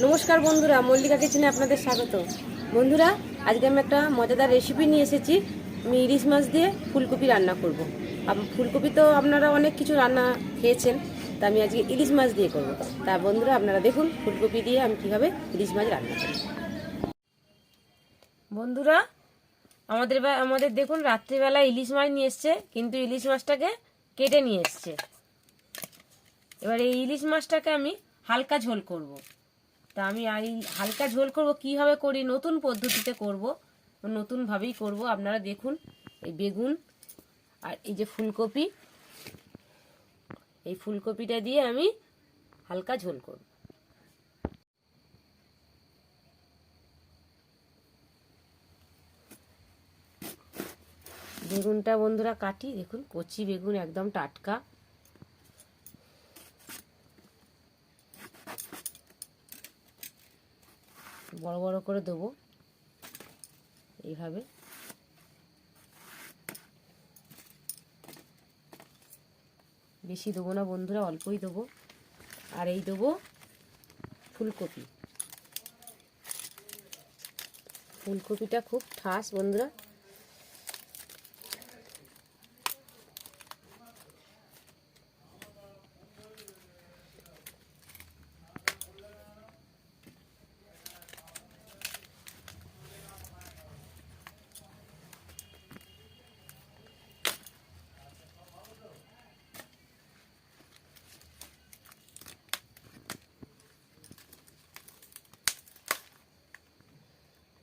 নমস্কার বন্ধুরা, মল্লিকা কিচেনে আপনাদের স্বাগত। বন্ধুরা, আজকে আমি একটা মজাদার রেসিপি নিয়ে এসেছি। আমি ইলিশ মাছ দিয়ে ফুলকপি রান্না করব। ফুলকপি তো আপনারা অনেক কিছু রান্না খেয়েছেন, তা আমি আজকে ইলিশ মাছ দিয়ে করব। তা বন্ধুরা, আপনারা দেখুন ফুলকপি দিয়ে আমি কীভাবে ইলিশ মাছ রান্না করি। বন্ধুরা, আমাদের দেখুন রাত্রিবেলা ইলিশ মাছ নিয়ে এসছে, কিন্তু ইলিশ মাছটাকে কেটে নিয়ে এসছে। এবার এই ইলিশ মাছটাকে আমি হালকা ঝোল করব। তা আমি এই হালকা ঝোল করব, কীভাবে করি নতুন পদ্ধতিতে করব, নতুনভাবেই করব। আপনারা দেখুন, এই বেগুন আর এই যে ফুলকপি, এই ফুলকপিটা দিয়ে আমি হালকা ঝোল করব। বেগুনটা বন্ধুরা কাটি, দেখুন কচি বেগুন, একদম টাটকা। বড় বড় করে দেবো এইভাবে। বেশি দেবো না বন্ধুরা, অল্পই দেবো। আর এই দেবো ফুলকপি। ফুলকপিটা খুব ঠাস বন্ধুরা।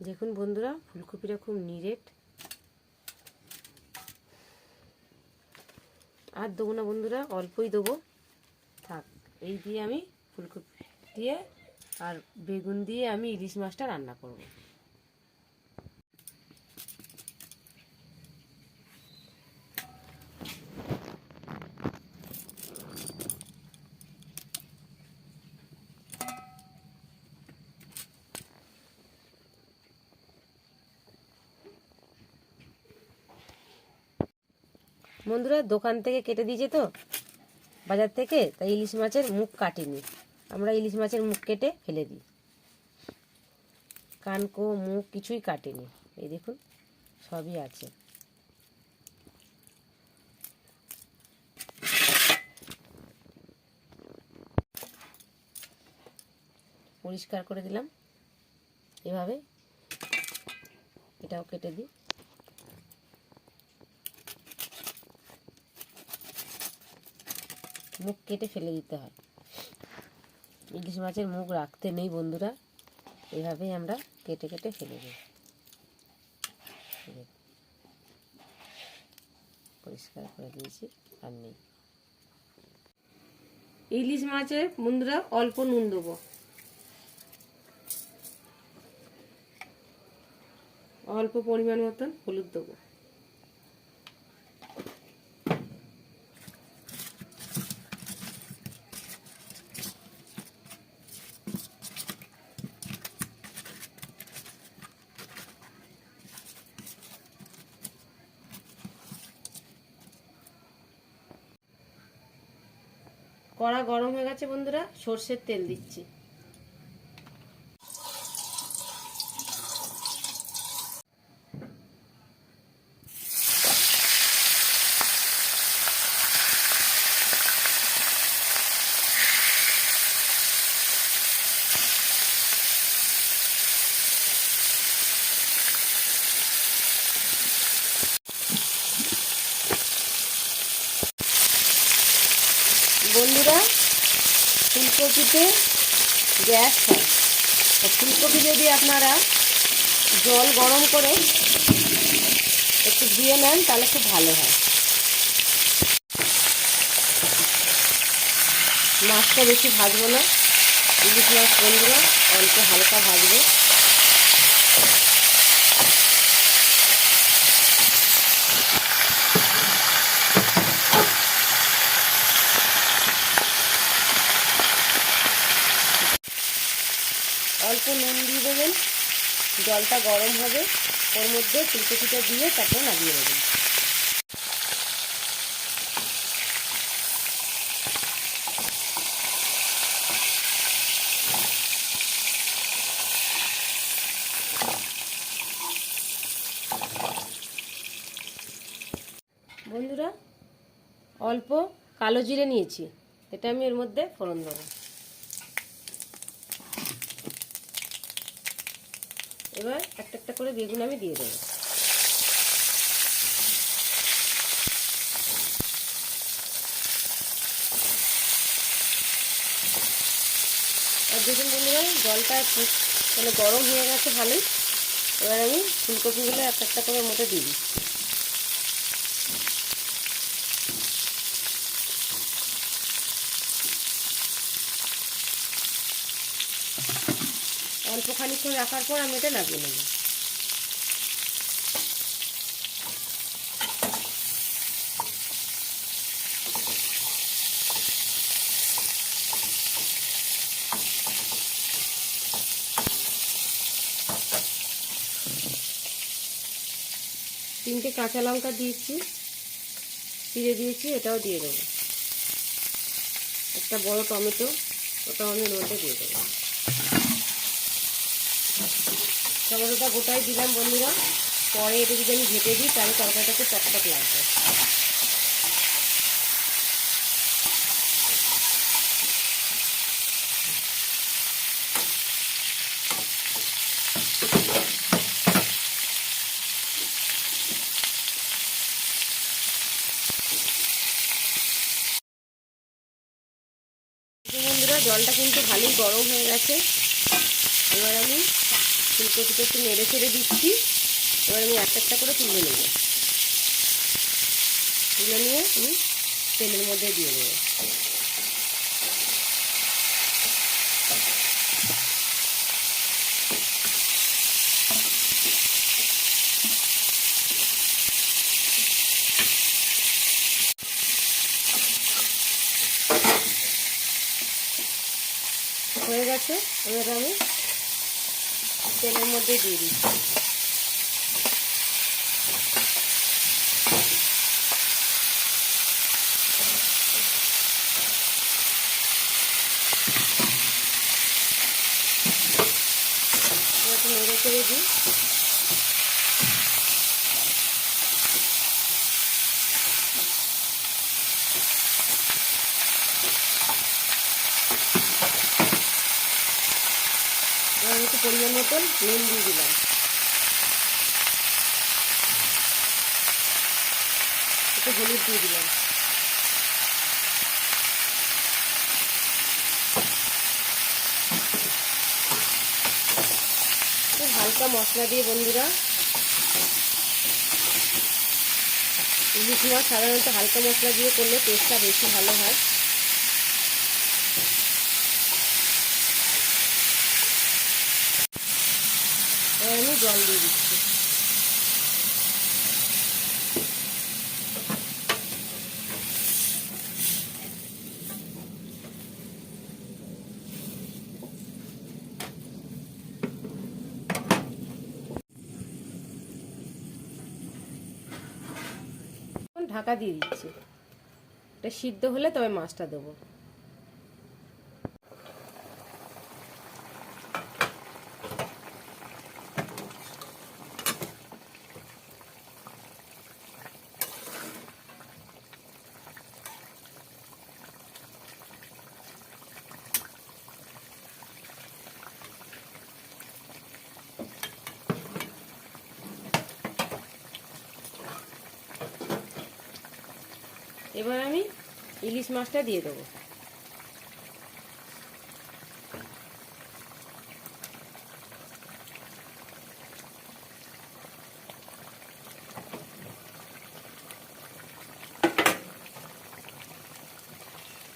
দেখুন বন্ধুরা, ফুলকপিটা খুব নিরেট। আর দেবো না বন্ধুরা, অল্পই দেবো, থাক। এই দিয়ে আমি ফুলকপি দিয়ে আর বেগুন দিয়ে আমি ইলিশ মাছটা রান্না করব। বন্ধুরা, দোকান থেকে কেটে দিয়েছে তো বাজার থেকে, তাই ইলিশ মাছের মুখ কাটিনি। আমরা ইলিশ মাছের মুখ কেটে ফেলে দিই, কানকো মুখ কিছুই কাটিনি। এই দেখুন, সবই আছে। পরিষ্কার করে দিলাম এভাবে। এটাও কেটে দিই। মুখ কেটে ফেলে দিতে হয়, ইলিশ মাছের মুখ রাখতে নেই বন্ধুরা। এভাবেই আমরা কেটে কেটে ফেলে দিই। পরিষ্কার করে দিয়েছি, আর নেই। ইলিশ মাছের বন্ধুরা অল্প নুন দেবো, অল্প পরিমাণ মতন হলুদ দেবো। কড়া গরম হয়ে গেছে বন্ধুরা, সর্ষের তেল দিচ্ছি। বন্ধুরা, ফুলকপিতে গ্যাস হয়, তো ফুলকপি যদি আপনারা জল গরম করে একটু দিয়ে নেন তাহলে খুব ভালো হয়। মাছটা বেশি ভাজবো না, ইলিশ মাছ বন্ধুরা অল্প হালকা ভাজবো। অল্প নুন দিয়ে দেবেন, জলটা গরম হবে, ওর মধ্যে ফুলকপিটা দিয়ে তারপর নামিয়ে দেবেন। অল্প কালো জিরে নিয়েছি, এটা আমি এর মধ্যে ফোড়ন দেবো। এবার একটা একটা করে বেগুন আমি দিয়ে দেবো। আর দেখুন বন্ধুরা, জলটা মানে গরম হয়ে গেছে ভালোই। এবার আমি ফুলকপিগুলো একটা একটা করে মধ্যে দিয়ে দিচ্ছি। অল্প খানিকক্ষণ রাখার পর আমি এটা নামিয়ে নেব। তিনটে কাঁচা লঙ্কা দিয়েছি, চিড়ে দিয়েছি, এটাও দিয়ে দেবো। একটা বড় টমেটো, ওটাও আমি এর মধ্যে দিয়ে দেবো। টমেটোটা গোটাই দিলাম বন্ধুরা, পরে এটা যদি আমি ঘেটে দিই তাহলে তরকারিটা একটু টকটক লাগবে। বন্ধুরা, জলটা কিন্তু ভালোই গরম হয়ে গেছে। এবার আমি ফুলকপিটা একটু নেড়ে ছেড়ে দিচ্ছি। এবার আমি একটা একটা করে তুলে নেব। তুলে নিয়ে আমি তেলের মধ্যে দিয়ে দেবো। হয়ে গেছে, এবার আমি তেলের মধ্যে দিয়ে দিচ্ছি। একটু নেড়ে চেড়ে দিই। এবার একটু পরিমাণ মতন নুন দিয়ে দিলাম, একটু হলুদ দিয়ে দিলাম। খুব হালকা মশলা দিয়ে বন্ধুরা, ইলিশ মাছ সাধারণত হালকা মশলা দিয়ে করলে টেস্টটা বেশি ভালো হয়। এবার আমি জল দিয়ে দিচ্ছি। ঢাকা দিয়ে দিচ্ছি, এটা সিদ্ধ হলে তবে মাছটা দেবো। এবার আমি ইলিশ মাছটা দিয়ে দেবো।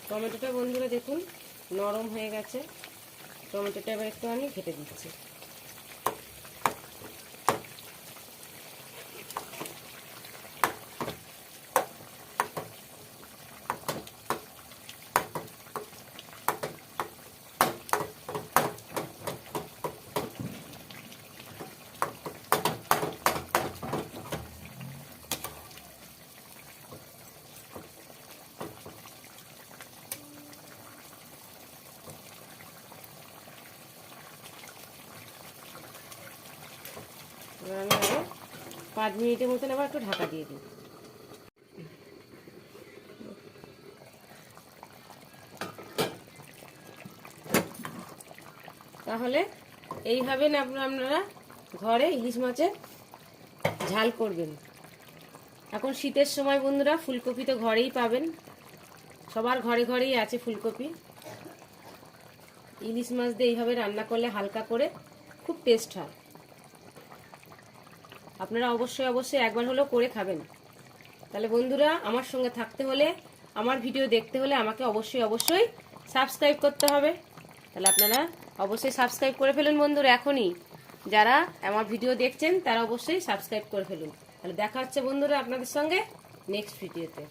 টমেটোটা বন্ধুরা দেখুন নরম হয়ে গেছে। টমেটোটা এবার একটু আমি ঘেটে দিচ্ছি। এবার আমি আরও 5 মিনিটের মতন আবার একটু ঢাকা দিয়ে দিই। তাহলে এইভাবে না আপনারা ঘরে ইলিশ মাছের ঝাল করবেন। এখন শীতের সময় বন্ধুরা ফুলকপি তো ঘরেই পাবেন, সবার ঘরে ঘরেই আছে ফুলকপি। ইলিশ মাছ দিয়ে এইভাবে রান্না করলে হালকা করে খুব টেস্ট হয়। আপনারা অবশ্যই একবার হলেও করে খাবেন। তাহলে বন্ধুরা আমার সঙ্গে থাকতে হলে, আমার ভিডিও দেখতে হলে আমাকে অবশ্যই সাবস্ক্রাইব করতে হবে। তাহলে আপনারা অবশ্যই সাবস্ক্রাইব করে ফেলুন বন্ধুরা এখনই। যারা আমার ভিডিও দেখছেন তারা অবশ্যই সাবস্ক্রাইব করে ফেলুন। তাহলে দেখা হচ্ছে বন্ধুরা আপনাদের সঙ্গে নেক্সট ভিডিওতে।